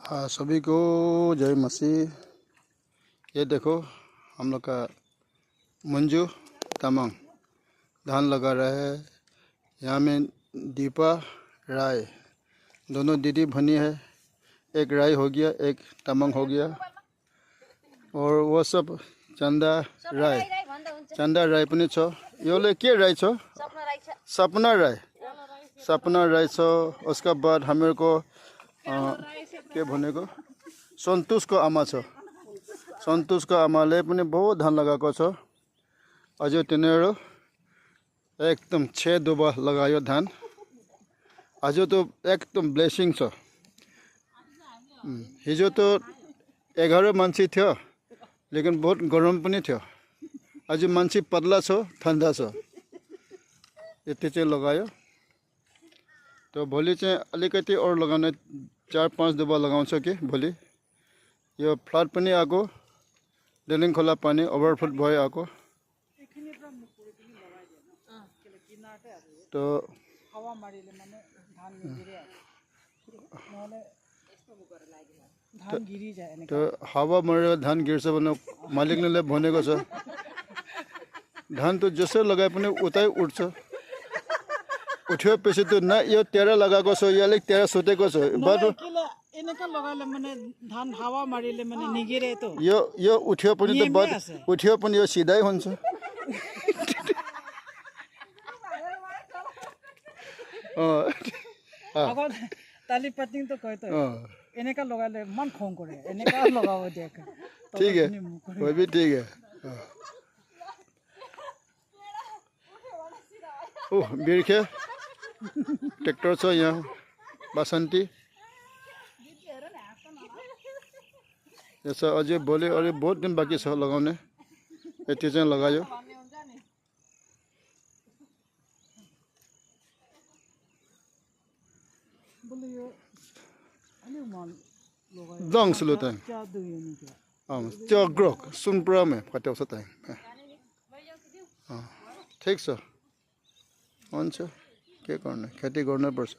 सभी को जय मसीह। ये देखो हम लोग का मंजू तमांग धान लगा रहा है। यहाँ में दीपा राय दोनों दीदी बनी है। एक राय हो गया, एक तमांग हो गया। और वो सब चंदा राय पनि छ। योले के राय छ? सपना राय छ। उसका बाद हमें को के भनेको सन्तोषको आमा छ। सन्तोषको आमाले पनि बहुत धान लगाएको छ। अझै तिनीहरू एकदम 6 दुबा लगायो धान। अझै तो एकदम ब्लेसिङ छ। हिजो तो 11 मान्छे थियो, लेकिन बहुत गरम पनि थियो। अझै मान्छे पतला छ, ठन्डा छ। यति चाहिँ लगायो। तो भोलि चाहिँ अलिकति और लगाउने 4-5 दुबा लगाउँछ कि भोलि। यो फ्लड पनि आएको, डेलिङ खोला पानी ओभरफ्लो भयो आएको। तो हावा मरेर धान गिर्छ भने मालिकले भनेको छ। धान तो जसो लगाए पनि उतै उठ्छ। उठ्यो पछि तो न यो 13 लगाएको छ, यो अलिक 13 सुतेको छ। এনেকা लगाले माने धान हावा मारिले माने निगिरे तो यो उठ्यो पनि त उठ्यो पनि यो सिधै हुन्छ। अब ताली पतिंग तो कहते এনেকা लगाले मन खों करे। এনেকা लगाओ देख। ठीक है, वो भी ठीक है। ओह बिरखे ट्रैक्टर छ यहाँ बसंती। जैसा अझै भोलि अरे बहुत दिन बाँकी छ लगाउने। यति चाहिँ लगायो। दङ सुलु त त्यो ग्रोक सुनपुरा में फटाउँछ त। ठिक छ, हुन्छ के गर्ने, खेती गर्नै पर्छ।